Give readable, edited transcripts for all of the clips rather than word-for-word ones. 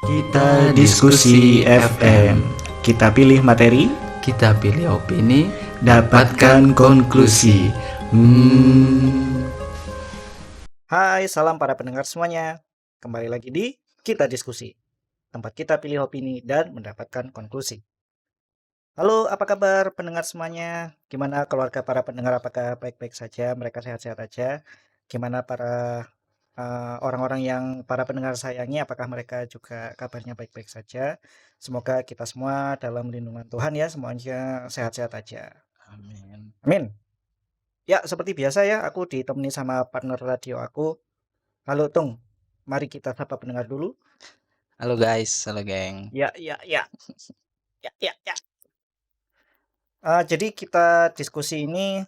Kita diskusi FM. Kita pilih materi, Kita pilih opini, dapatkan konklusi. Hai, salam para pendengar semuanya. Kembali lagi di Kita Diskusi, tempat kita pilih opini dan mendapatkan konklusi. Halo, apa kabar pendengar semuanya? Gimana keluarga para pendengar? Apakah baik-baik saja? Mereka sehat-sehat aja? Gimana para orang-orang yang para pendengar sayangi? Apakah mereka juga kabarnya baik-baik saja? Semoga kita semua dalam lindungan Tuhan ya, semuanya sehat-sehat aja. amin. Amin. Ya, seperti biasa ya, aku ditemani sama partner radio aku. Halo Tung, mari kita sapa pendengar dulu. Halo guys, halo geng. Ya. Jadi kita diskusi ini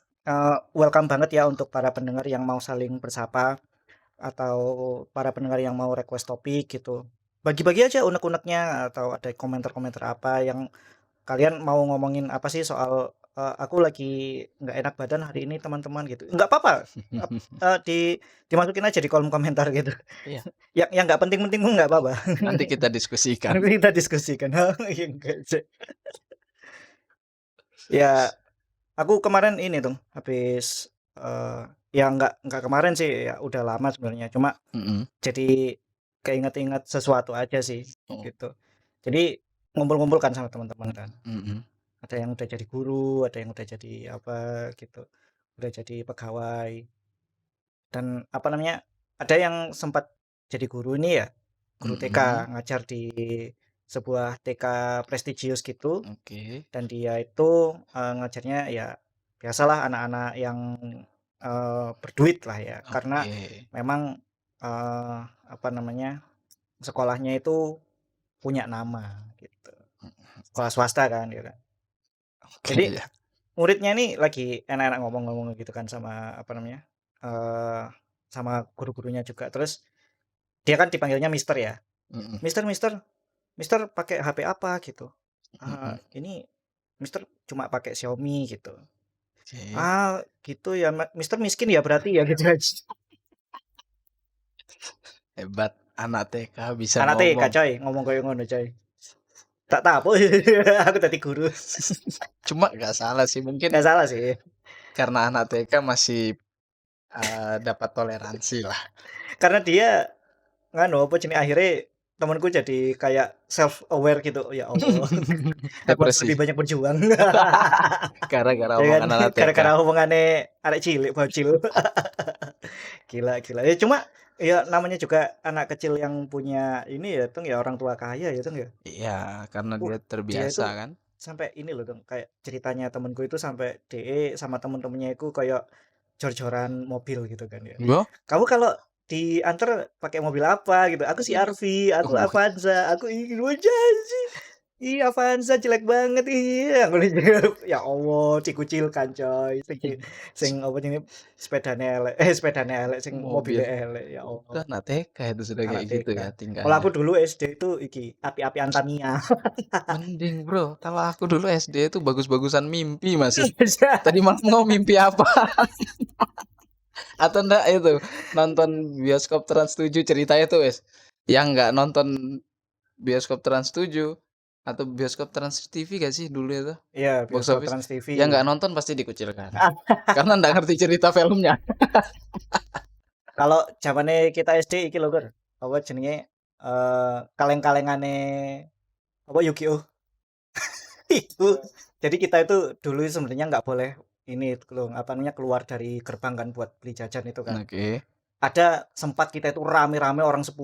welcome banget ya untuk para pendengar yang mau saling bersapa atau para pendengar yang mau request topik gitu. Bagi-bagi aja unek-uneknya atau ada komentar-komentar apa yang kalian mau ngomongin apa sih soal aku lagi nggak enak badan hari ini teman-teman gitu. Nggak apa-apa. Dimasukin aja di kolom komentar gitu. Iya. Yang nggak penting-penting pun nggak apa-apa. Nanti kita diskusikan. Nanti kita diskusikan. Ya, enggak sih. Ya, aku kemarin ini dong habis ya nggak kemarin sih, ya udah lama sebenarnya. Cuma jadi keinget-inget sesuatu aja sih Oh. gitu. Jadi ngumpul-ngumpul kan sama teman-teman kan. Mm-mm. Ada yang udah jadi guru, ada yang udah jadi apa gitu. Udah jadi pegawai. Dan apa namanya? Ada yang sempat jadi guru ini ya, guru TK, ngajar di sebuah TK prestisius gitu. Oke. Dan dia itu ngajarnya ya biasalah anak-anak yang berduit lah ya, karena Oke. memang apa namanya, sekolahnya itu punya nama gitu, sekolah swasta kan gitu. Oke Jadi ya. muridnya ini lagi enak-enak ngomong-ngomong gitu kan sama apa namanya, sama guru-gurunya juga. Terus dia kan dipanggilnya mister ya, Mm-mm. mister mister mister pakai HP apa gitu. Mm-mm. Ini mister cuma pakai Xiaomi gitu. Oke. Gitu ya, mister miskin ya berarti ya gitu aja. Hebat anak TK bisa Anak TK ngomong. coy, ngomong koyo ngono coy. Tak tahu aku tadi guru. Cuma nggak salah sih, mungkin Gak salah sih. karena anak TK masih dapat toleransi lah. Karena dia nganu apa jenis akhirnya temanku jadi kayak self aware gitu. Ya Allah, aku harus Depresi. lebih banyak berjuang. Gara-gara Ya kan, omongan anak TK. gara-gara hubungannya arek cilik bocil. Gila. Ya cuma ya namanya juga anak kecil yang punya ini ya, Tung ya, orang tua kaya ya, Tung ya. Iya, karena dia Dia terbiasa itu kan. sampai ini loh Tung, kayak ceritanya temenku itu sampai DE sama temen-temennya itu kayak jor-joran mobil gitu kan ya. Yo. Kamu kalau diantar pakai mobil apa gitu? Aku si RV, aku Oh, Avanza, aku ini sih. Iya Avanza jelek banget iya. Aku ya Allah, dikucilkan coy. Sing apa ini sepedane elek sing mobil. mobilnya elek ya Itu Allah. anak TK itu sudah Anak kayak gitu TK. ya Kalau aku tingkahnya. dulu SD itu api-api Antamia. Mending bro, kalau aku dulu SD itu bagus-bagusan mimpi masih. Tadi malam mau mimpi apa? Atau enggak itu nonton bioskop Trans 7 ceritanya tuh wes. Yang nggak nonton bioskop Trans 7 atau bioskop Trans TV gak sih dulu itu? Iya, Box bioskop office. Trans TV. Yang nggak nonton pasti dikucilkan. Karena nggak ngerti cerita filmnya. Kalau zamannya kita SD iki lho, Gur. Apa jenenge kaleng-kalengane apa Yu-Gi-Oh. Itu. Jadi kita itu dulu sebenarnya nggak boleh ini loh, apa namanya, keluar dari gerbang kan buat beli jajan itu kan. Oke. Ada sempat kita itu rame-rame orang 10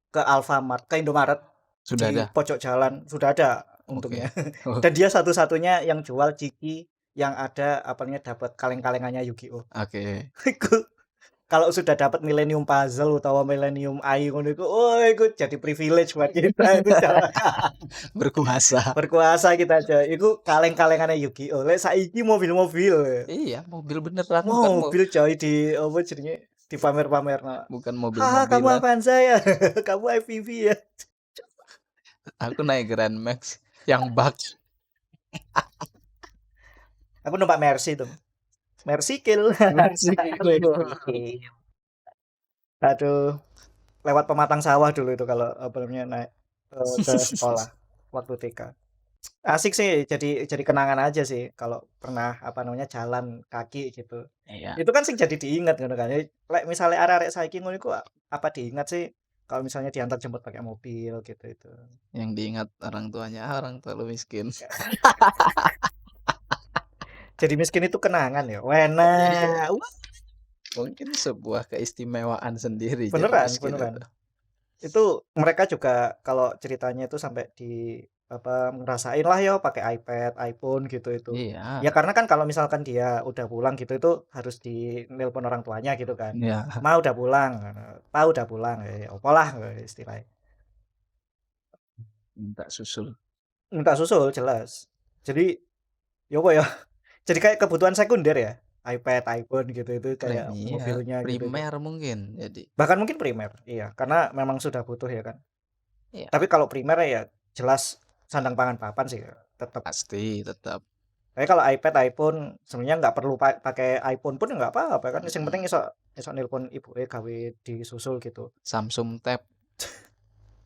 ke Alfamart, ke Indomaret Sudah di ada. pojok jalan, sudah ada untungnya. Oke. Oh, Dan dia satu-satunya yang jual ciki yang ada apa namanya dapat kaleng-kalengannya Yu-Gi-Oh. oke. Iku kalau sudah dapat Millennium Puzzle utawa Millennium Eye ngono iku, oh iku jadi privilege buat kita itu Berkuasa. berkuasa kita aja. Iku kaleng-kalengane Yu-Gi-Oh. Lek saiki mobil-mobil. Iya, mobil beneran Mobil coy di apa jenenge dipamer-pamerno. bukan Haha, kamu mobil-mobilan. Avanza ya? Kamu FPV ya? Aku naik Grand Max yang bak. Aku numpak Mercy tuh. Mercy kill. Mercy. Aduh. lewat pematang sawah dulu itu kalau apa namanya naik ke sekolah waktu TK. Asik sih, jadi kenangan aja sih kalau pernah apa namanya jalan kaki gitu. Iya, Itu kan sing jadi diingat ngono kan. Lek misale arek-arek saiki ngono iku apa diingat sih kalau misalnya diantar jemput pakai mobil gitu itu. yang diingat orang tuanya, "Ah, orang tua lu miskin." Jadi miskin itu kenangan ya. Wena. Iya, Wah, mungkin sebuah keistimewaan sendiri jadi beneran, miskin beneran. itu. Itu mereka juga kalau ceritanya itu sampai di apa, ngerasain lah ya pakai iPad, iPhone gitu itu. Iya, Ya karena kan kalau misalkan dia udah pulang gitu itu harus dinelpon orang tuanya gitu kan. iya, "Ma udah pulang," "Pa udah pulang," ya opolah istilahnya. minta susul. Minta susul jelas. Jadi ya apa ya, jadi kayak kebutuhan sekunder ya, iPad, iPhone gitu itu kayak Iya, mobilnya gitu itu. primer mungkin jadi. Bahkan mungkin primer, iya, karena memang sudah butuh ya kan. Iya, Tapi kalau primer ya jelas sandang pangan papan sih tetep. pasti tetap. Tapi kalau iPad, iPhone sebenarnya nggak perlu pakai iPhone pun nggak apa-apa kan, yang Mhm. penting iso iso nelpon ibuke gawe disusul gitu. Samsung Tab,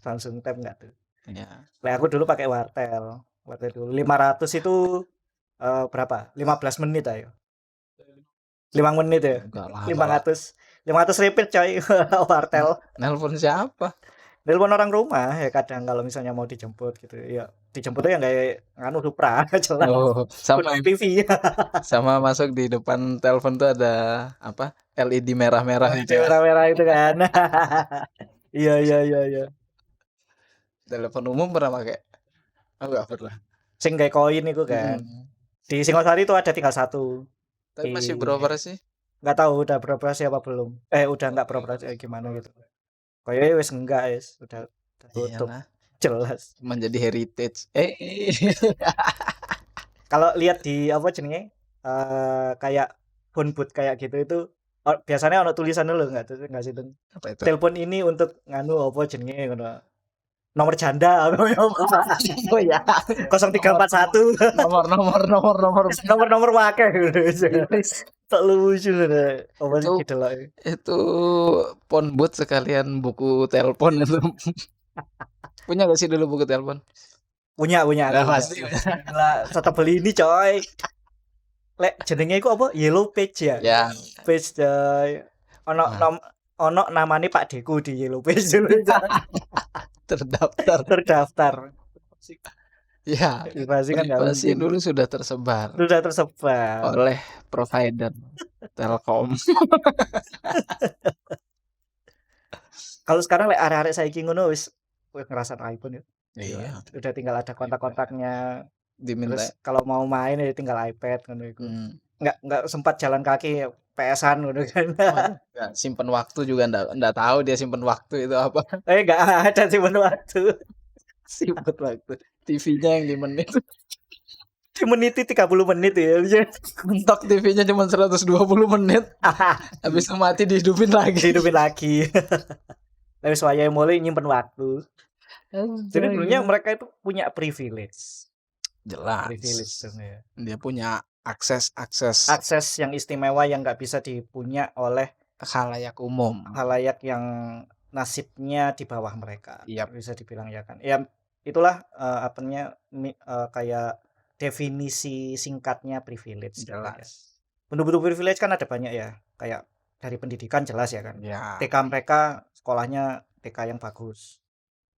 Langsung tap nggak tuh. iya, Lah aku dulu pakai Wartel, Wartel dulu 500 itu, berapa, 15 menit ayo, 5 menit ya, enggak lama lima lah. ratus 500 repeat coy Wartel. Nelpon siapa? Nelpon orang rumah ya kadang kalau misalnya mau dijemput gitu, ya dijemputnya yang kayak nganu Supra jelas, Oh, kudu sama TV. sama masuk di depan telepon tuh ada apa, LED merah-merah LED itu ya. merah-merah itu kan. Iya iya iya iya. Telepon umum pernah pakai? Oh, enggak pernah. Sing gawe koin itu kan. Mhm. Di Singosari itu ada tinggal satu. Tapi Di masih beroperasi? nggak tahu udah beroperasi apa belum. Udah nggak beroperasi gimana gitu. Kayaknya wis enggak wis, udah tutup. Iyalah, Jelas. cuman jadi heritage. Kalau lihat di apa jenenge? Kayak phone booth kayak gitu itu biasanya ono tulisan dulu enggak sih, Tun? Apa itu? Telepon ini untuk nganu apa jenenge ngono. Nomor janda apa ya? Oh ya, nomor 0341. nomor Nomor-nomor akeh Iris. tak lucu deh. Apa sih Itu didelok. itu phone booth sekalian buku telepon itu. Punya gak sih dulu buku telepon? Punya Nah, aku punya. pasti. Gila, setebel ini coy. Lek jenenge iku apa? Yellow Page ya? Ya, Page coy. Ono nah, nom ono namane Pak Deku di Yellow Page dulu coy. terdaftar. Terdaftar. Ya, Privasi kan nggak privasi mungkin. dulu sudah tersebar Sudah tersebar. oleh provider Telkom. Kalau sekarang lek arek-arek saiki ngono wis ngerasa iPhone ya. Iya, Iya, udah tinggal ada kontak-kontaknya. diminta. Terus kalau mau main ya tinggal iPad ngono iku. Hmm. Nggak sempat jalan kaki PS-an ngono kan. Nggak, simpen waktu juga nggak tahu dia simpen waktu itu apa. Nggak ada sih waktu. Simpen waktu. TV-nya yang di menit. Di meniti 30 menit ya. Mentok TV-nya cuma 120 menit. Habis itu mati dihidupin lagi. Dihidupin lagi. Tapi saya mulai nyimpen waktu. Jadi dulunya mereka itu punya privilege. Privilege Jelas. tuh ya. Dia punya akses Akses yang istimewa yang nggak bisa dipunya oleh khalayak umum. halayak yang nasibnya di bawah mereka. Yap. Bisa dibilang ya kan. Ya itulah kayak definisi singkatnya privilege. gitu ya. Jelas. Bentuk-bentuk privilege kan ada banyak ya. Kayak dari pendidikan jelas ya kan. Ya. TK mereka sekolahnya TK yang bagus.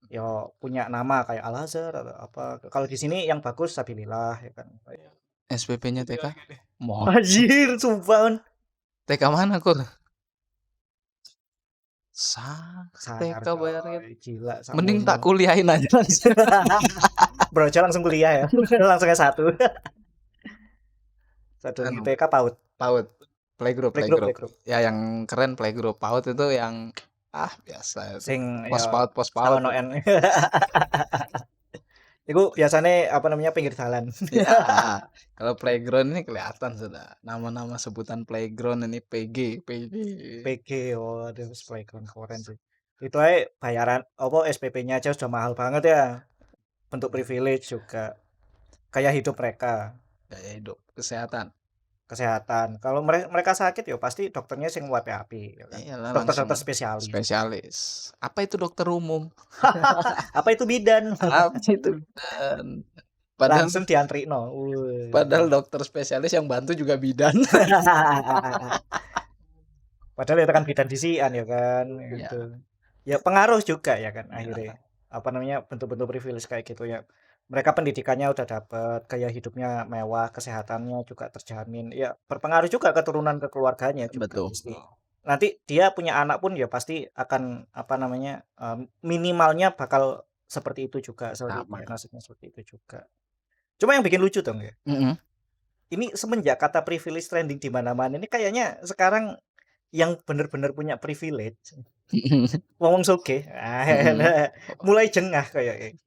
Ya punya nama kayak Al Azhar atau apa. Kalau di sini yang bagus Sabilillah ya kan. SPP-nya TK? Mau. Anjir, sumpah. TK mana kok? Sangar TK bayarnya. coy, gila. Mending tak sakmono. kuliahin aja langsung. Bro, aja langsung kuliah ya. Langsung S1. Satu Anu, IPK PAUD. PAUD. Playgroup. Playgroup. Ya yang keren playgroup. PAUD itu yang biasa itu. Sing Pos ya PAUD. tahun ON. Itu biasanya apa namanya pinggir jalan. Ya, kalau playground ini kelihatan sudah. Nama-nama sebutan playground ini PG. PG, oh aduh playground keren sih. Itu aja bayaran apa SPP-nya aja sudah mahal banget ya. Bentuk privilege juga. Kayak hidup mereka. Gaya hidup, kesehatan. kesehatan. Kalau mereka sakit ya pasti dokternya sing apik-apik ya kan. Iyalah Dokter-dokter langsung spesialis. spesialis. Apa itu dokter umum? Apa itu bidan? Apa itu bidan? Padahal Langsung diantrikno. Wih. padahal dokter spesialis yang bantu juga bidan. Padahal itu kan bidan disian ya kan Iya. gitu. Ya pengaruh juga ya kan Iya. akhirnya. Apa namanya bentuk-bentuk privilege kayak gitu ya. Mereka pendidikannya udah dapat, gaya hidupnya mewah, kesehatannya juga terjamin. Ya berpengaruh juga keturunan ke keluarganya juga Betul. pasti. Nanti dia punya anak pun ya pasti akan apa namanya minimalnya bakal seperti itu juga, seperti Sama. ya, nasibnya seperti itu juga. Cuma yang bikin lucu dong ya. Ini semenjak kata privilege trending di mana-mana ini kayaknya sekarang yang benar-benar punya privilege ngomong sugih mulai jengah kayaknya.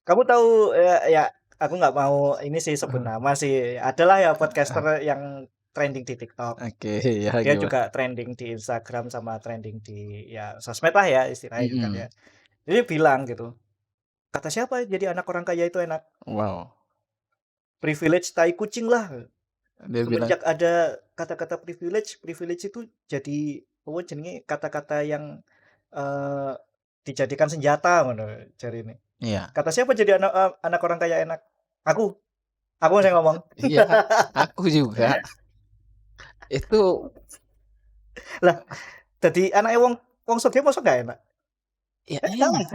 Kamu tahu ya aku nggak mau ini sih sebut nama sih. Adalah ya podcaster yang trending di TikTok. Oke, ya Dia gimana? juga trending di Instagram sama trending di ya sosmed lah ya istilahnya kan ya. Jadi bilang gitu. Kata siapa jadi anak orang kaya itu enak? Wow. Privilege tai kucing lah. Dia bilang, Semenjak ada kata-kata privilege, privilege itu jadi oh jenenge kata-kata yang dijadikan senjata ngono jarine. iya. Kata siapa jadi anak orang kaya enak? Aku. Aku yang ngomong. Iya, aku juga. Itu Lah, jadi anake wong sugih mosok gak enak? ya Enak.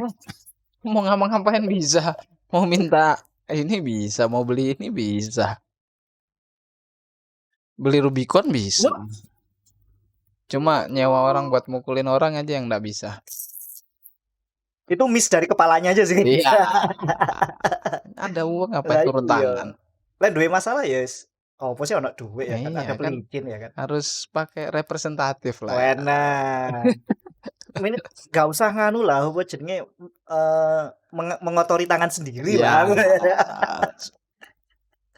mau ngapa-ngapain bisa. Mau minta ini bisa, mau beli ini bisa. Beli Rubicon bisa. Cuma nyewa orang buat mukulin orang aja yang nggak bisa. Itu miss dari kepalanya aja sih. Iya. Ada uang ngapain Lah turun iya. tangan? Lek duwe masalah ya wis opo sih ono duit ya kan, Iya ada kan. pelicin ya kan. Harus pakai representatif lah ya. Enak. Ini gak usah nganu lah apa jenenge mengotori tangan sendiri Iya. lah.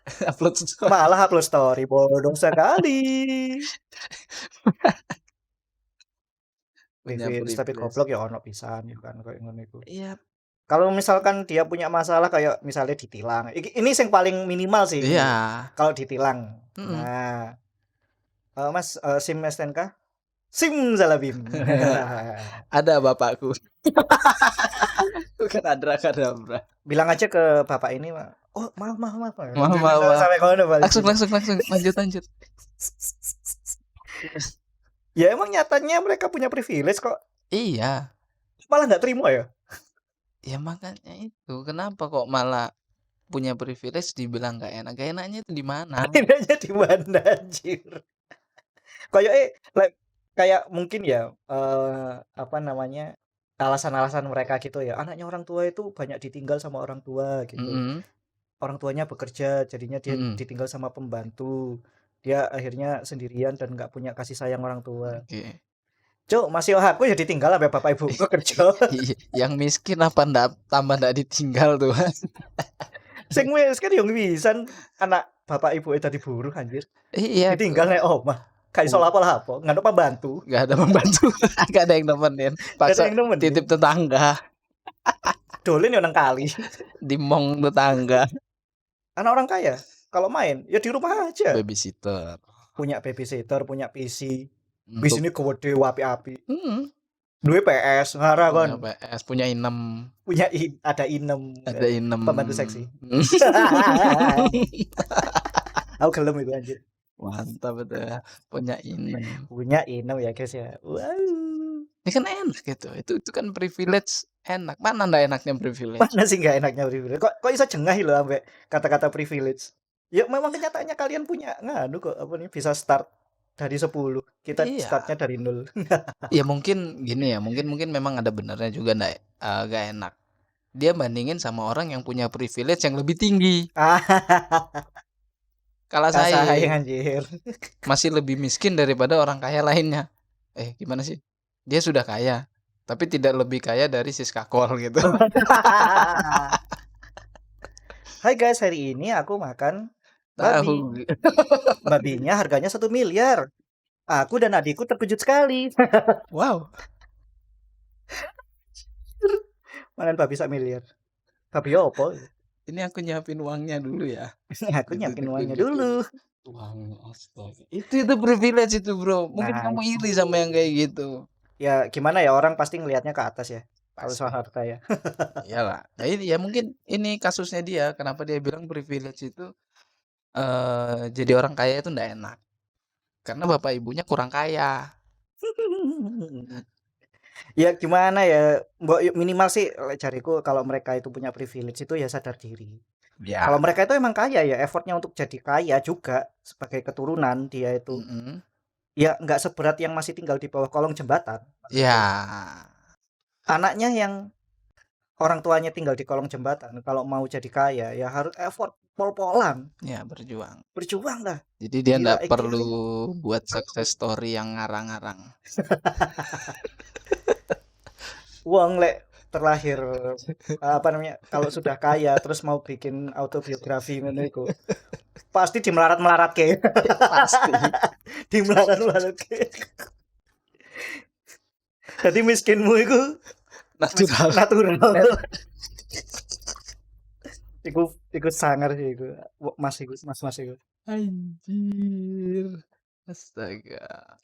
Upload story. Malah upload story bodoh sekali. Punya Privilege tapi privilege. goblok ya ono pisan ya kan kayak ngono iku. Iya. Kalau misalkan dia punya masalah kayak misalnya ditilang. Ini yang paling minimal sih. Iya. Kalau ditilang. Mm-mm. Nah, Mas SIM STNK? SIM Salabim. Ada bapakku. Bukan adrakadabra. Bilang aja ke bapak ini, oh maaf. Maaf. Sampai ngono balik. Langsung lanjut. Ya emang nyatanya mereka punya privilege kok. Iya. Malah nggak terima ya? Ya makanya itu. Kenapa kok malah punya privilege dibilang gak enak? Gak enaknya itu di mana? Enaknya di mana anjir? Kayak mungkin ya apa namanya? Alasan-alasan mereka gitu ya. Anaknya orang tua itu banyak ditinggal sama orang tua gitu. Orang tuanya bekerja, jadinya dia ditinggal sama pembantu. Dia akhirnya sendirian dan nggak punya kasih sayang orang tua. Oke. Cuk, masih aku ya ditinggal sampai bapak ibu kerja. Yang miskin apa tambah ndak ditinggal tuh. Sing miskin yang pisan anak bapak ibu tadi buruh anjir. Iya. Ditinggal nek omah. Kayak iso lapo-lapo, nggak ada pembantu. Gak ada pembantu. Gak ada yang nemenin. Paksa titip tetangga. Dolen ya nang kali. Di mong tetangga. Anak orang kaya kalau main ya di rumah aja. Babysitter. Punya babysitter, punya PC. PC ini gede api-api. Duwe PS, ngara kan. Punya PS, punya inem. Ada inem. Ada inem. Pembantu seksi. Aku gelem itu anjir. Mantap itu ya. Punya inem. Punya inem ya guys ya. Wow. Ini kan enak gitu. Itu kan privilege enak. Mana ndak enaknya privilege? Mana sih nggak enaknya privilege? Kok bisa jengah loh sampai kata-kata privilege. Ya memang kenyataannya kalian punya nganu kok apa nih bisa start dari 10. Kita startnya dari 0. Ya mungkin gini ya, mungkin memang ada benernya juga gak enak. Dia bandingin sama orang yang punya privilege yang lebih tinggi. Kalah saing anjir. Masih lebih miskin daripada orang kaya lainnya. Gimana sih? Dia sudah kaya, tapi tidak lebih kaya dari Siska Kol gitu. Hai guys, hari ini aku makan babi. Babinya harganya 1 miliar. Aku dan adikku terkejut sekali. Wow. Makan babi 1 miliar. Babi apa? ini aku nyiapin uangnya dulu ya. Aku nyiapin uangnya Ditunjuk-tunjukin dulu. uangnya, astaga. Itu privilege itu, Bro. Mungkin Nah kamu itu. iri sama yang kayak gitu. Ya gimana ya, orang pasti ngelihatnya ke atas ya, kalau soal Pasti. harta ya. Iyalah. Nah ini ya mungkin ini kasusnya dia, kenapa dia bilang privilege itu, jadi orang kaya itu ndak enak. Karena bapak ibunya kurang kaya. Ya gimana ya, mbok minimal sih lek jariku kalau mereka itu punya privilege itu ya sadar diri. Kalau Ya. mereka itu emang kaya ya effortnya untuk jadi kaya juga sebagai keturunan dia itu, Mhm. ya nggak seberat yang masih tinggal di bawah kolong jembatan, Iya. maksudku. Anaknya yang orang tuanya tinggal di kolong jembatan kalau mau jadi kaya ya harus effort pol-polan, Ya berjuang. berjuang lah. Jadi dia Gila ndak perlu ikhtiarnya. buat success story yang ngarang-ngarang. Wong lek terlahir apa namanya, kalau sudah kaya terus mau bikin autobiografi ngono iku, pasti dimelarat-melaratke. Pasti. Dimelarat-melaratke. Jadi miskinmu iku Natural. natural. Iku sangar sih iku. Mas iku, mas iku. Anjir. Astaga.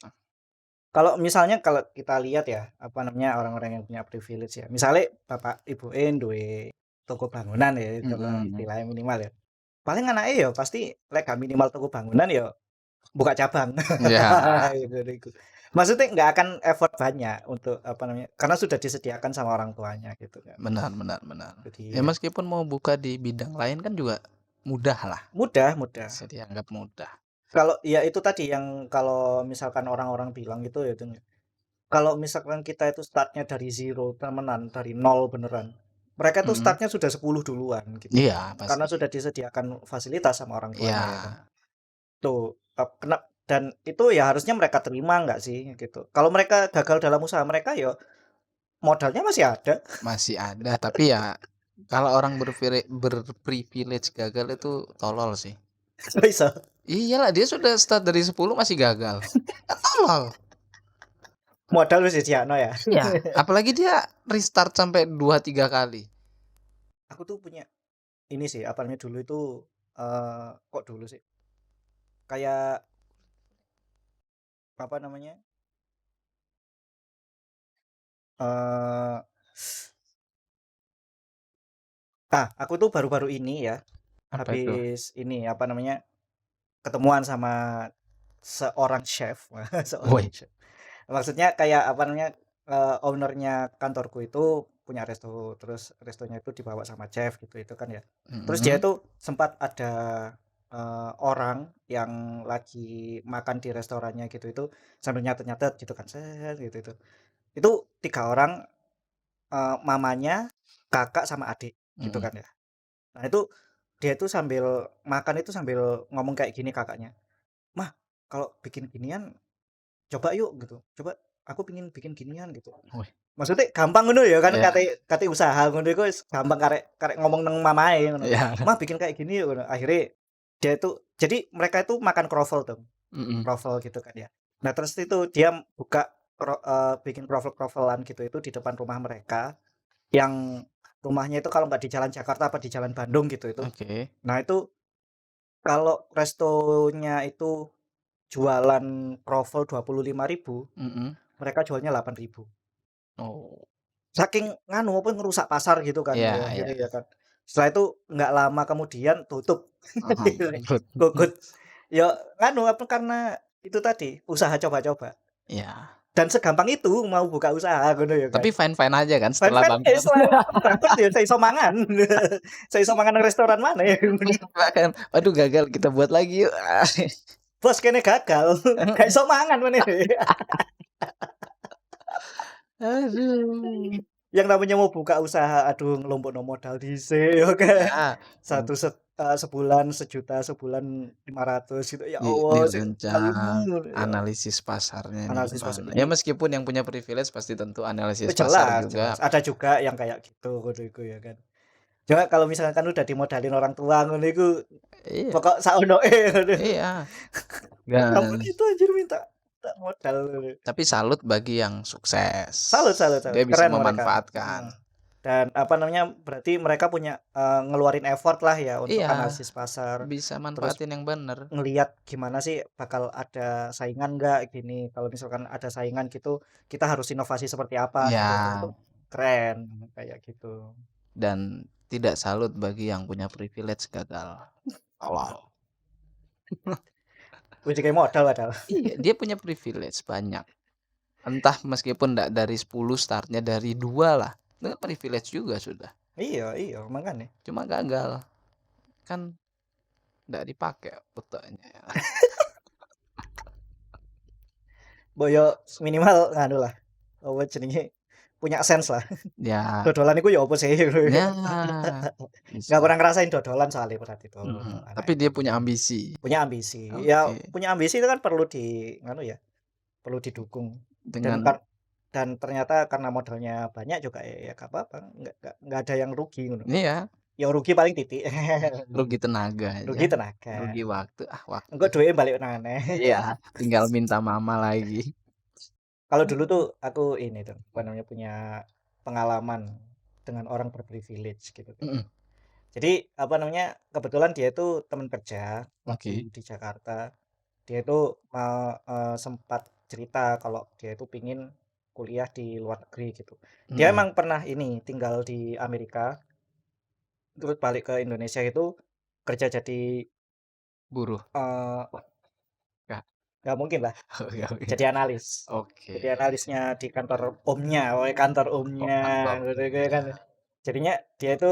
Kalau misalnya kalau kita lihat ya, apa namanya, orang-orang yang punya privilege ya. Misalnya bapak ibuke duwe toko bangunan ya, kalau Mhm. istilahnya minimal ya. Paling anaknya ya pasti lek gak minimal toko bangunan ya buka cabang. Ya, Gitu iku. Maksudnya nggak akan effort banyak untuk apa namanya, karena sudah disediakan sama orang tuanya gitu kan. benar benar benar. Jadi Ya ya meskipun mau buka di bidang lain kan juga mudah lah. mudah, mudah. Bisa dianggap mudah. Kalau ya itu tadi yang kalau misalkan orang-orang bilang gitu ya itu, kalau misalkan kita itu startnya dari zero temenan, dari nol beneran. Mereka tuh Mhm. startnya sudah 10 duluan gitu. Iya Karena pasti. sudah disediakan fasilitas sama orang tuanya ya kan. Iya, Tuh, dan itu ya harusnya mereka terima nggak sih gitu. Kalau mereka gagal dalam usaha mereka ya modalnya masih ada. masih ada tapi ya kalau orang berprivilege gagal itu tolol sih. Bisa. Iyalah dia sudah start dari 10 masih gagal. Kan tolol. Modal wis disediakno ya. Iya, apalagi dia restart sampai 2 3 kali. Aku tuh punya ini sih, apa namanya, dulu itu kok dulu sih? Kayak apa namanya? eh aku tuh baru-baru ini ya, Apa itu? habis ini, apa namanya, ketemuan sama seorang chef, seorang Woi. chef. Maksudnya kayak, apa namanya, owner-nya kantorku itu punya resto, terus restonya itu dibawa sama chef gitu, itu kan ya. Terus dia Mhm. itu sempat ada, orang yang lagi makan di restorannya gitu, itu sambil nyatet-nyatet gitu kan, set, gitu itu. Itu 3 orang, mamanya, kakak, sama adik, gitu Mhm. kan ya. Nah itu, dia itu sambil makan itu sambil ngomong kayak gini kakaknya, "Mah, kalau bikin ginian coba yuk," gitu, "coba aku pengen bikin ginian," gitu. Wih, Maksudnya gampang ngono ya kan, iya kate kate usaha ngono iku wis gampang karek karek ngomong nang mamae ngono, iya. "Mah, bikin kayak gini yuk," ngono. Akhirnya dia itu jadi mereka itu makan kroffel tuh, Mhm. kroffel gitu kan ya. Nah terus itu dia buka bikin kroffel-kroffelan gitu itu di depan rumah mereka, yang rumahnya itu kalau nggak di Jalan Jakarta apa di Jalan Bandung gitu itu. Oke. Nah itu kalau restonya itu jualan kroffel 25.000, Mhm. mereka jualnya 8.000. Oh. Saking nganu apa, ngerusak pasar gitu kan Iya ya iya. akhirnya ya kan. Setelah itu nggak lama kemudian tutup. Mhm. Good. Gogot. Ya nganu apa, karena itu tadi, usaha coba-coba. Iya. Dan segampang itu mau buka usaha ngono ya kan. Tapi fine-fine aja kan setelah Fine-fine bangkrut? setelah bangkrut ya saya iso mangan. Saya iso mangan nang restoran maneh. Bahkan, "Waduh gagal kita buat lagi yuk." Bos kene gagal, gak iso mangan meneh. Aduh. Yang namanya mau buka usaha, aduh ngelompokno modal dhisik ya kan. Ya, Sebulan 1.000.000, sebulan 500 gitu. Ya di Allah, sik dirancang, aduh, ya analisis pasarnya nih analisis pasar gimana. Ya ini meskipun yang punya privilege pasti tentu analisis pasar jelas jelas. juga. Ada juga yang kayak gitu ngono iku ya kan. Cuma kalau misalkan udah dimodalin orang tua ngono iku, Iya pokok saonoke ngono. iya. Ampun Dan itu anjir minta modal ngono. tapi salut bagi yang sukses. Salut salut Dia salut, bisa keren mereka. memanfaatkan. Heeh. Dan apa namanya, berarti mereka punya, ngeluarin effort lah ya untuk Iya, analisis pasar, bisa terus manfaatin yang bener. ngelihat gimana sih bakal ada saingan nggak gini, kalau misalkan ada saingan gitu, kita harus inovasi seperti apa Iya, gitu, itu keren, kayak gitu. dan tidak salut bagi yang punya privilege gagal. Tolol. Ujungnya modal padahal. Iya, dia punya privilege banyak. Entah meskipun ndak dari 10 startnya dari 2 lah, itu kan privilege juga sudah. Iya iya, makanya. Cuma gagal, kan ndak dipakai otaknya. Mbok yo minimal nganu lah, apa jenenge, punya sense lah. Ya, Dodolan iku ya apa sih? ya, Nggak bisa. pernah ngerasain dodolan soalnya berarti tuh Tapi dia anaknya. punya ambisi. Punya ambisi. Ya Oke, punya ambisi itu kan perlu nganu ya, perlu didukung. Dan dengan kar dan ternyata karena modalnya banyak juga ya nggak apa-apa, nggak ada yang rugi ngono. iya, Yang rugi paling titik. rugi tenaga aja, Rugi tenaga. rugi waktu, waktu. Engko duitnya balik nang maneh. Iya, tinggal minta mama lagi. Kalau dulu tuh aku ini tuh, apa namanya, punya pengalaman dengan orang berprivilege gitu kan. Mhm, Jadi, apa namanya, kebetulan dia itu teman kerja waktu oke, di Jakarta. Dia itu, sempat cerita kalau dia itu pingin kuliah di luar negeri gitu. Dia mhm, emang pernah ini, tinggal di Amerika, terus balik ke Indonesia itu kerja jadi, buruh, wah Kak? nggak mungkin lah, Oke, oke. jadi analis. Oke, Jadi analisnya di kantor omnya, pokoknya kantor kok omnya, kantor gitu kan. punya. Jadinya dia itu,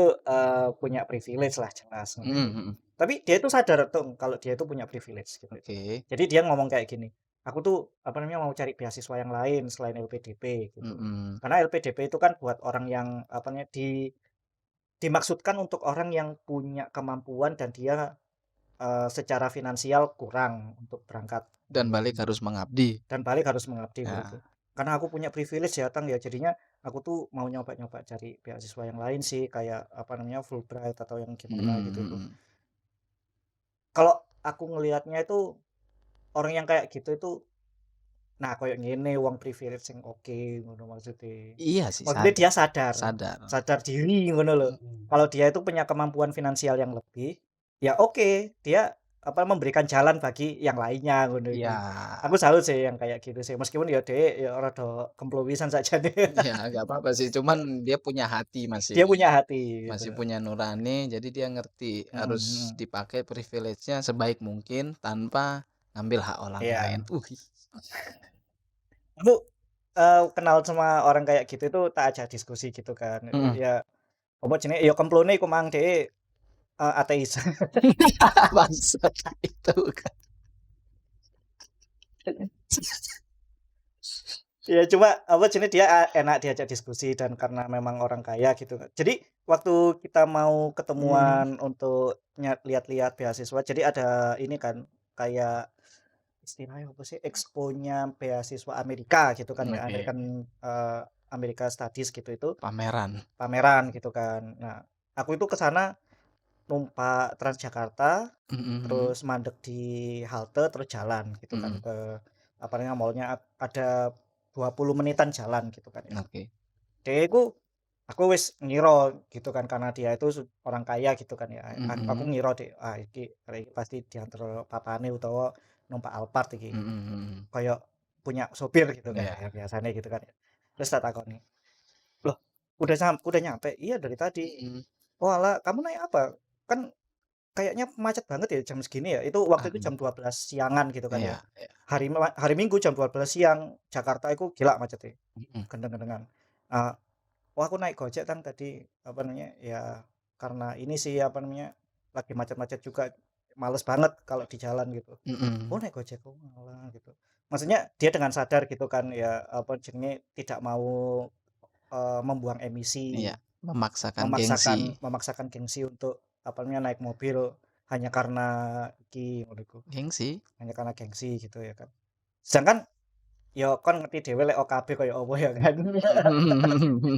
punya privilege lah jelas, ngono Mhm, iku. mhm, Tapi dia itu sadar tuh kalau dia itu punya privilege gitu. oke, Jadi dia ngomong kayak gini, "Aku tuh, apa namanya, mau cari beasiswa yang lain selain LPDP," gitu. mhm, Karena LPDP itu kan buat orang yang, apa namanya, dimaksudkan untuk orang yang punya kemampuan dan dia, secara finansial kurang untuk berangkat dan dulu balik harus mengabdi. dan balik harus mengabdi gitu. Ya, Karena aku punya privilege ya, Tang, ya, jadinya aku tuh mau nyoba-nyoba cari beasiswa yang lain sih, kayak, apa namanya, Fulbright atau yang gimana mhm, gitu itu. mhm. Kalau aku ngelihatnya itu, orang yang kayak gitu itu, nah koyo ngene wong privilege sing oke ngono maksudnya. Iya sih, Maksudnya dia sadar, sadar, sadar. sadar diri ngono loh. Mhm. Kalau dia itu punya kemampuan finansial yang lebih, ya oke, dia apa, memberikan jalan bagi yang lainnya ngono Iya, iku. Aku salut sih yang kayak gitu sih, meskipun ya dhek ya rada kemplo pisan sakjane. iya, nggak apa-apa sih, cuman dia punya hati masih Dia punya hati gitu. masih punya nurani, jadi dia ngerti Mhm harus mhm. dipakai privilege-nya sebaik mungkin tanpa ngambil hak orang lain. Iya. Aku, kenal sama orang kayak gitu itu tak ajak diskusi gitu kan. Mhm. Ya apa jenenge, ya kemplone iku mang dhek, ateis. Bangsat itu kan. Ya cuma apa jenenge, dia, enak diajak diskusi dan karena memang orang kaya gitu kan. Jadi waktu kita mau Mhm. ketemuan untuk lihat-lihat beasiswa, jadi ada ini kan, kayak istilahnya apa sih, expo-nya beasiswa Amerika gitu kan ya, Oke, America Studies gitu itu, pameran. pameran gitu kan. Nah, aku itu ke sana numpak Transjakarta, Mhm, mhm. terus mandek di halte, terus jalan gitu kan Mhm, ke apa namanya, mall-nya ada 20 menitan jalan gitu kan ya. oke. Dia iku aku wis ngira gitu kan karena dia itu orang kaya gitu kan ya. Aku Mhm, ngira deh, "Ah iki arek iki pasti diantar papane utawa numpak Alphard iki." mhm, mhm. Kayak punya sopir gitu kan ya Iya. biasanya gitu kan ya. Terus tak takoni, "Loh, udah nyampe?" "Iya dari tadi." Mhm. "Oalah, kamu naik apa? Kan kayaknya macet banget ya jam segini ya?" Itu waktu itu Aduh, jam 12 siangan gitu kan ya. iya, iya. Hari Minggu jam 12 siang, Jakarta itu gila macetnya, Mhm. gendeng-gendengan. Eee, "Oh aku naik Gojek Tang tadi," apa namanya, "ya karena ini sih," apa namanya, "lagi macet-macet juga, males banget kalau di jalan," gitu. "Oh Mhm. naik Gojek, oh alah," gitu. Maksudnya dia dengan sadar gitu kan ya, apa jenenge, tidak mau, membuang emisi, Iya, memaksakan gengsi. memaksakan gengsi untuk, apa namanya, naik mobil hanya karena iki, ngono iku, Gengsi. hanya karena gengsi gitu ya kan. Sedangkan ya kon ngerti dhewe lek OKB kaya apa ya kan.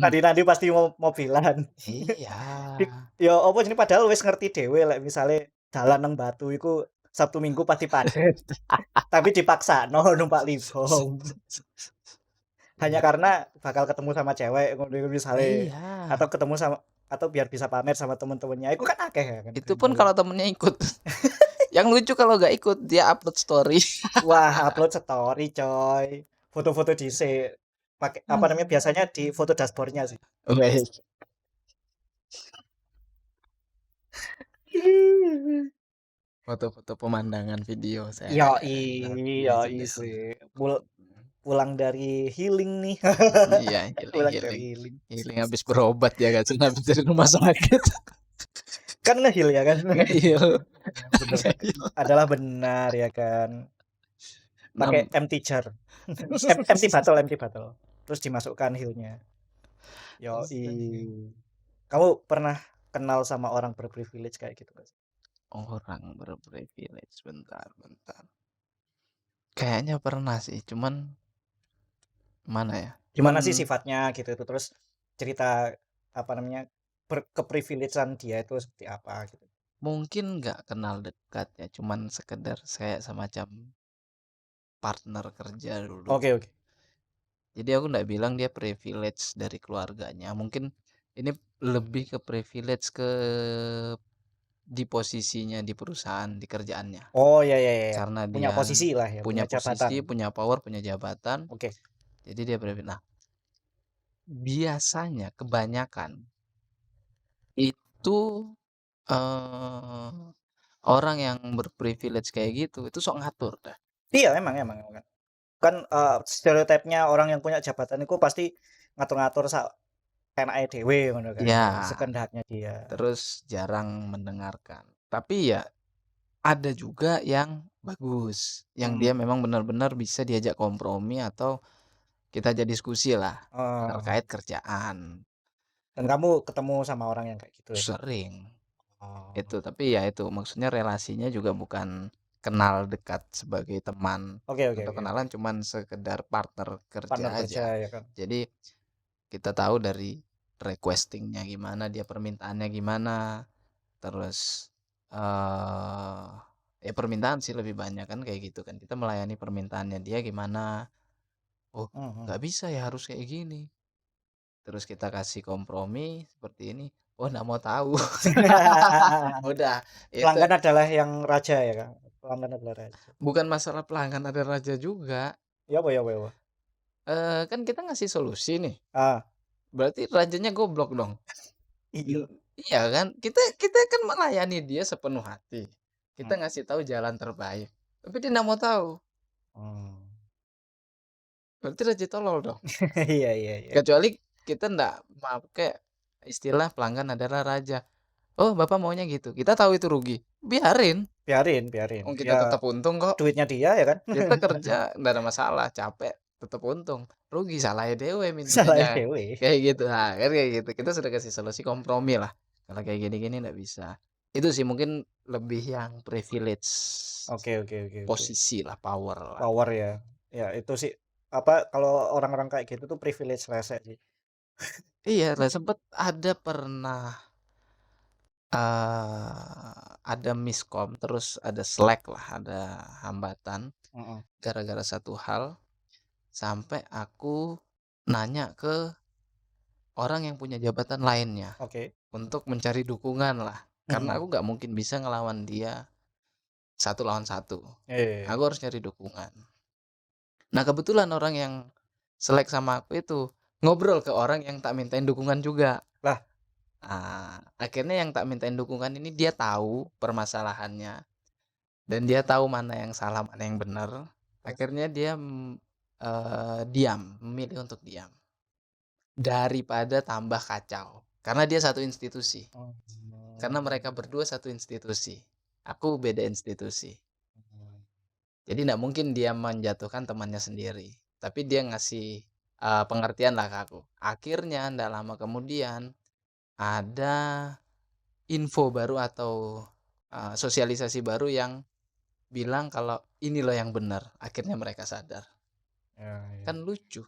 Nadi-nadi pasti mobilan. Iya. Dik ya apa jenenge, padahal wis ngerti dhewe lek misale dalan nang Batu iku Sabtu Minggu pasti padet, tapi dipaksakno numpak Libong. Hanya karena bakal ketemu sama cewek ngono iku misale, Iya, atau ketemu sama atau biar bisa pamer sama temen-temennya, iku kan akeh ya kan itu pun demo. kalau temennya ikut. Yang lucu kalau nggak ikut, dia upload story. Wah, upload story coy, foto-foto dhisik, pakai apa namanya, biasanya di foto dashboard-nya sih. Wes, foto-foto pemandangan video, set, Yoi, gitu yoi deh. sih, pulang dari healing nih, Iya, healing pulang dari healing. healing. Healing habis berobat ya kan, habis dari rumah sakit. Kan nge-heal ya kan? Nge-heal, Bener, nge-heal. adalah benar ya kan, pakai Nam empty jar, empty bottle, terus dimasukkan heal-nya. Yoi. Kamu pernah kenal sama orang berprivilege kayak gitu nggak sih? orang berprivilege, bentar bentar. Kayaknya pernah sih, cuman mana ya, Gimana sih cuman sifatnya gitu itu, terus cerita apa namanya, keprivilegean dia itu seperti apa gitu? mungkin nggak kenal dekat ya, cuman sekedar kayak semacam partner kerja dulu. Oke, oke. Jadi aku nggak bilang dia privilege dari keluarganya, mungkin ini lebih ke privilege di posisinya di perusahaan, di kerjaannya. Oh, ya, ya, ya, ya. Karena Punya dia posisi lah ya, punya punya jabatan. posisi, punya power, punya jabatan, Oke. jadi dia privilege. Nah, biasanya kebanyakan itu, eee, orang yang berprivilege kayak gitu, itu sok ngatur dah. Iya, emang, emang, emang. Kan stereotipnya orang yang punya jabatan itu pasti ngatur-ngatur enake dhewe ngono kan, Ya, sekendaknya dia. terus jarang mendengarkan. Tapi ya ada juga yang bagus, yang dia Mhm. memang benar-benar bisa diajak kompromi atau kita ajak diskusi lah Oh, terkait kerjaan. dan kamu ketemu sama orang yang kayak gitu ya? Sering Oh, itu, tapi ya itu maksudnya relasinya juga bukan kenal dekat sebagai teman oke, oke, atau oke, oke. kenalan, cuman sekedar partner kerja Partner kerja aja. ya kan? Jadi kita tahu dari requesting-nya gimana, dia permintaannya gimana, terus, eee, ya permintaan sih lebih banyak kan kayak gitu kan, kita melayani permintaannya dia gimana, "Oh, Mhm. nggak bisa ya, harus kayak gini." Terus kita kasih kompromi seperti ini, "Oh, nggak mau tahu." Udah, itu Pelanggan adalah yang raja ya, Kak? Pelanggan adalah raja. bukan masalah pelanggan ada raja juga, Ya apa, ya apa, ya apa? kan kita ngasih solusi nih, Ah, berarti rajanya goblok dong. iya. Iya kan? Kita kita kan melayani dia sepenuh hati, kita Mhm. ngasih tahu jalan terbaik, tapi dia nggak mau tahu, Oh. berarti raja tolol dong. Iya, iya, iya. Kecuali kita ndak make istilah pelanggan adalah raja. "Oh, Bapak maunya gitu." Kita tahu itu rugi, biarin, Biarin, biarin. wong kita Ya tetap untung kok. duitnya dia ya kan? Kita kerja nggak ada masalah, capek, tetep untung. Rugi salahnya dewe Salahnya mintanya, dewe. kayak gitu. Nah, kan kayak gitu. Kita sudah kasih solusi kompromi lah, kalau kayak gini-gini nggak bisa. Itu sih mungkin lebih yang privilege, Oke, oke, oke, oke. posisi lah, power lah. Power ya. Ya itu sih, apa, kalau orang-orang kayak gitu tuh privilege rese sih. Iya lah sempet ada pernah, ada miskom, terus ada slack lah, ada hambatan Mhm. gara-gara satu hal, sampai aku nanya ke orang yang punya jabatan lainnya. Oke. Untuk mencari dukungan lah, karena Mhm. aku nggak mungkin bisa ngelawan dia satu lawan satu. Iya, iya, iya. Aku harus nyari dukungan. Nah, kebetulan orang yang selek sama aku itu ngobrol ke orang yang tak mintain dukungan juga. Lah, Akhirnya yang tak mintain dukungan ini dia tahu permasalahannya dan dia tahu mana yang salah, mana yang benar. terus? Akhirnya dia, diam, memilih untuk diam daripada tambah kacau, karena dia satu institusi. Oh. Karena mereka berdua satu institusi, aku beda institusi. Jadi nggak mungkin dia menjatuhkan temannya sendiri, tapi dia ngasih, pengertian lah ke aku. Akhirnya nggak lama kemudian ada info baru atau, sosialisasi baru yang bilang kalau, "Ini loh yang benar." Akhirnya mereka sadar, Ya, ya. kan lucu.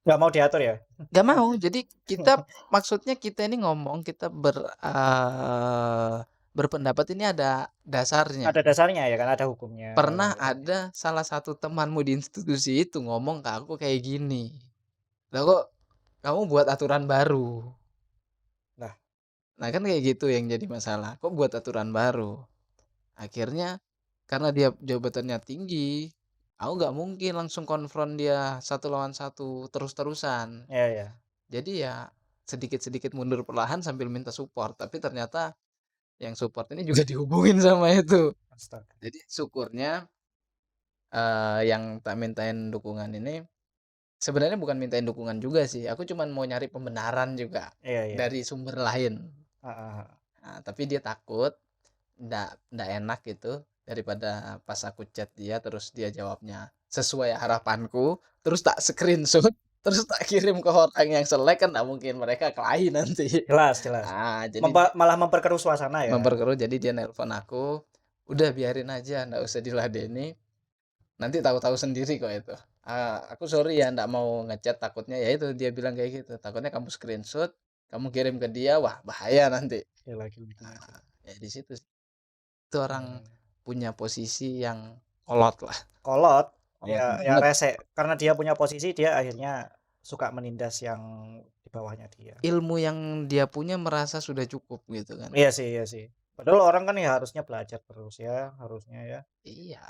Nggak mau diatur ya? Nggak mau, jadi kita maksudnya kita ini ngomong, kita berpendapat ini ada dasarnya. Ada dasarnya ya kan, ada hukumnya Pernah gitu kan. ada salah satu temanmu di institusi itu ngomong ke aku kayak gini, "Lah kok kamu buat aturan baru?" Nah, Nah kan kayak gitu yang jadi masalah, kok buat aturan baru? Akhirnya karena dia jabatannya tinggi, aku nggak mungkin langsung konfront dia satu lawan satu terus-terusan. iya iya. Jadi ya sedikit-sedikit mundur perlahan sambil minta support, tapi ternyata yang support ini juga dihubungin sama itu. Astaga. Jadi syukurnya, yang tak mintain dukungan ini sebenarnya bukan mintain dukungan juga sih, aku cuman mau nyari pembenaran juga Iya iya. dari sumber lain. Heeh heeh. Nah, tapi dia takut, ndak enak gitu, daripada pas aku chat dia terus dia jawabnya sesuai harapanku, terus tak screenshot, terus tak kirim ke orang yang selek kan nggak mungkin mereka kelahi nanti. Jelas jelas. Ah, jadi Malah memperkeruh suasana ya? memperkeruh, jadi dia nelpon aku, "Udah biarin aja, nggak usah diladeni, nanti tahu-tahu sendiri kok itu. Aku sorry ya ndak mau ngechat takutnya," ya itu dia bilang kayak gitu, "takutnya kamu screenshot, kamu kirim ke dia, wah bahaya nanti." Gila gila gila Nah, gila. ya di situ sih, itu orang Mmm, punya posisi yang kolot lah, kolot, kolot ya banget. rese, karena dia punya posisi dia akhirnya suka menindas yang di bawahnya dia. Ilmu yang dia punya merasa sudah cukup gitu kan. Iya sih iya sih. Padahal orang kan ya harusnya belajar terus ya, harusnya ya. Iya,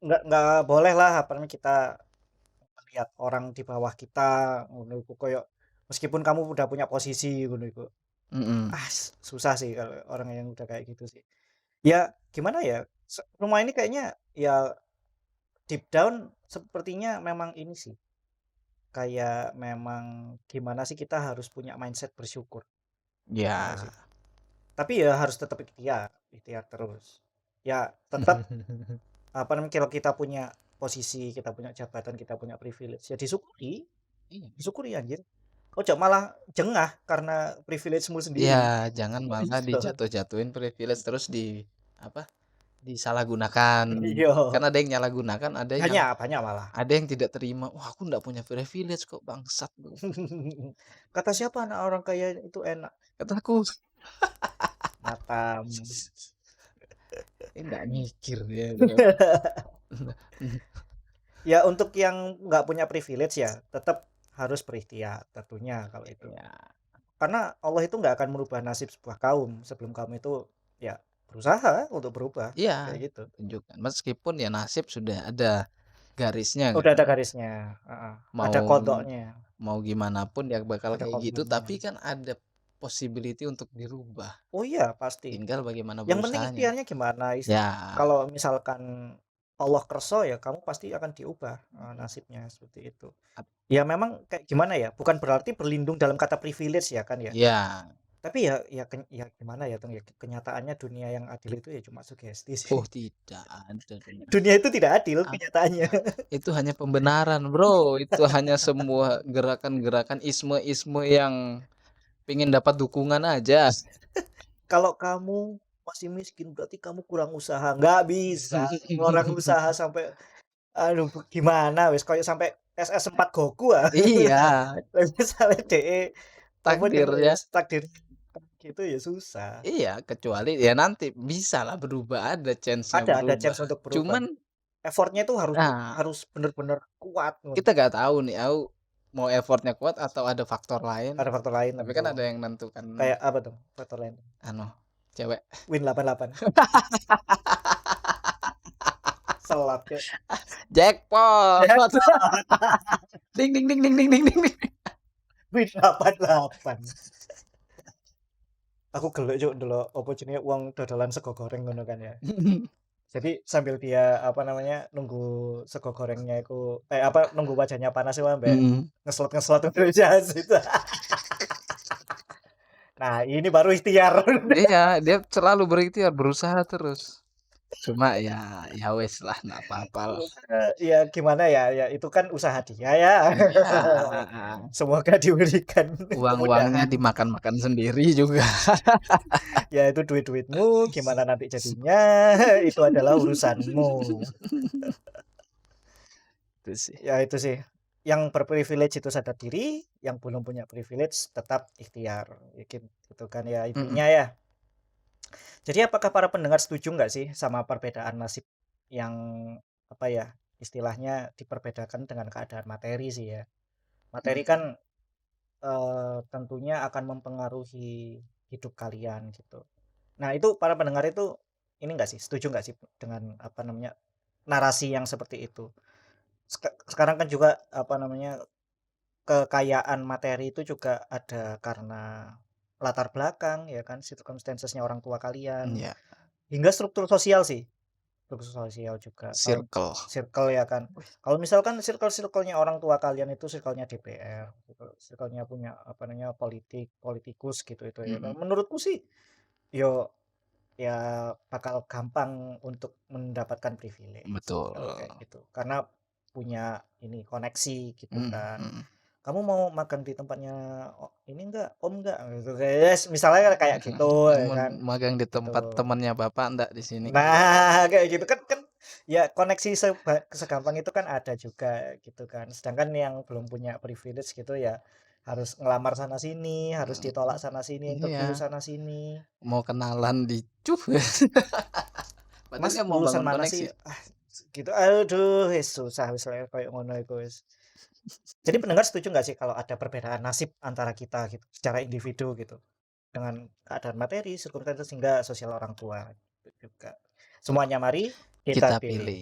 Nggak boleh lah apa namanya, kita melihat orang di bawah kita ngono iku koyo meskipun kamu udah punya posisi ngono iku. mhm, Susah sih kalau orang yang udah kayak gitu sih. Ya gimana ya, rumah ini kayaknya ya deep down sepertinya memang ini sih, kayak memang gimana sih kita harus punya mindset bersyukur, ya nggak iya. sih? Tapi ya harus tetap ikhtiar, ikhtiar terus. Ya tetap, apa namanya, kalau kita punya posisi, kita punya jabatan, kita punya privilege, ya disyukuri, Iya. disyukuri anjir. Ojo malah jengah karena privilege-mu Iya, sendiri, jangan malah gitu. dijatuh-jatuhin privilege terus apa, disalahgunakan. Iya, Kan ada yang nyalahgunakan, banyak banyak malah. ada yang tidak terima, "Wah, aku ndak punya privilege kok, bangsat lu." Kata siapa anak orang kaya itu enak? Kataku, Matamu. "Ini ndak mikir dia," gitu. Ya untuk yang nggak punya privilege ya tetap harus berikhtiar tentunya kalau itu. Iya, Karena Allah itu nggak akan merubah nasib sebuah kaum sebelum kamu itu ya berusaha untuk berubah, iya, kayak gitu. tunjukkan. Meskipun ya nasib sudah ada garisnya kan, Udah ada garisnya, heeh, ada mau kodoknya, mau gimana pun ya bakal ada kayak gitu, komitmennya. tapi kan ada possibility untuk dirubah, Oh iya pasti. tinggal bagaimana Yang penting berusahanya. ikhtiarnya gimana, Ya, kalau misalkan Allah kerso ya kamu pasti akan diubah, nasibnya seperti itu. ap Ya memang kayak gimana ya, bukan berarti berlindung dalam kata privilege ya kan ya. iya. Tapi ya gimana ya Teng ya, kenyataannya dunia yang adil itu ya cuma sugesti sih. Oh, tidak ada dong. Dunia itu tidak adil kenyataannya. Itu hanya pembenaran, Bro, itu hanya semua gerakan-gerakan isme-isme yang pengen dapat dukungan aja. Kalau kamu masih miskin berarti kamu kurang usaha, nggak bisa. Orang usaha sampai aduh gimana wis kayak sampai SS4 Goku ah. Iya, Lah misalnya apa jenenge takdirnya wis takdir gitu ya susah. iya, kecuali ya nanti bisalah berubah, ada chance-nya Ada berubah. chance untuk berubah. Cuman Effort-nya itu harus nah, harus bener-bener kuat ngono. kita nggak tahu nih, mau effort-nya kuat atau ada faktor lain, Ada faktor lain tapi tentu. kan ada yang nentukan Kayak apa tuh faktor lain? anu, cewek. Win 88. Selat Cuk. Jackpot! Jackpot. Ding ding ding ding ding ding ding ding. Win 88. Aku gelek Cuk ndelok apa jenenge wong dodolan sego goreng ngono kan ya. Jadi sambil dia apa namanya, nunggu sego gorengnya iku apa, nunggu wajahnya panas iku ambek Mhm. ngeslot-ngeslot terus ya situ. Nah, ini baru ikhtiar. Iya, dia selalu berikhtiar, berusaha terus. Cuma ya wes lah, nggak apa-apalah. Ya gimana ya, ya itu kan usaha dia ya. Iya, Semoga diberikan uang-uangnya kemudahan. dimakan-makan sendiri juga. Ya itu duit-duitmu, gimana nanti jadinya, itu adalah urusanmu. Itu sih. Ya itu sih, yang berprivilege itu sadar diri, yang belum punya privilege tetap ikhtiar, gitu kan ya Mhm, intinya ya. Jadi apakah para pendengar setuju nggak sih sama perbedaan nasib yang, apa ya, istilahnya diperbedakan dengan keadaan materi sih ya. Materi Mhm. kan, tentunya akan mempengaruhi hidup kalian gitu. Nah itu para pendengar itu, ini nggak sih, setuju nggak sih dengan, apa namanya, narasi yang seperti itu? Sekarang kan juga, apa namanya, kekayaan materi itu juga ada karena latar belakang ya kan, circumstances-nya orang tua kalian, Iya, hingga struktur sosial sih. Struktur sosial juga, kalau circle. circle ya kan. Kalau misalkan circle-nya orang tua kalian itu circle-nya DPR, circle-nya punya apa namanya, politikus gitu itu ya kan. Mhm, Menurutku sih, yo ya bakal gampang untuk mendapatkan privilege betul. kalau kayak gitu. Karena punya ini koneksi gitu Mhm kan. mhm. "Kamu mau makan di tempatnya ini enggak, Om enggak?" Gitu. Misalnya kayak gitu ya kan, Magang di tempat gitu. temannya Bapak ndak di sini? Nah, kayak gitu kan kan ya koneksi segampang itu kan ada juga gitu kan. Sedangkan yang belum punya privilege gitu ya harus ngelamar sana sini, harus ditolak sana sini, interview Iya, sana sini. mau kenalan di cuf. Padahal "Mas dia mau lulusan bangun mana koneksi. sih?" Ah, gitu. Aduh, wis susah wis lek koyo ngono iku wis. Jadi pendengar setuju nggak sih kalau ada perbedaan nasib antara kita gitu, secara individu gitu, dengan keadaan materi, circumstances hingga sosial orang tua gitu juga. Semuanya mari kita Kita pilih. pilih.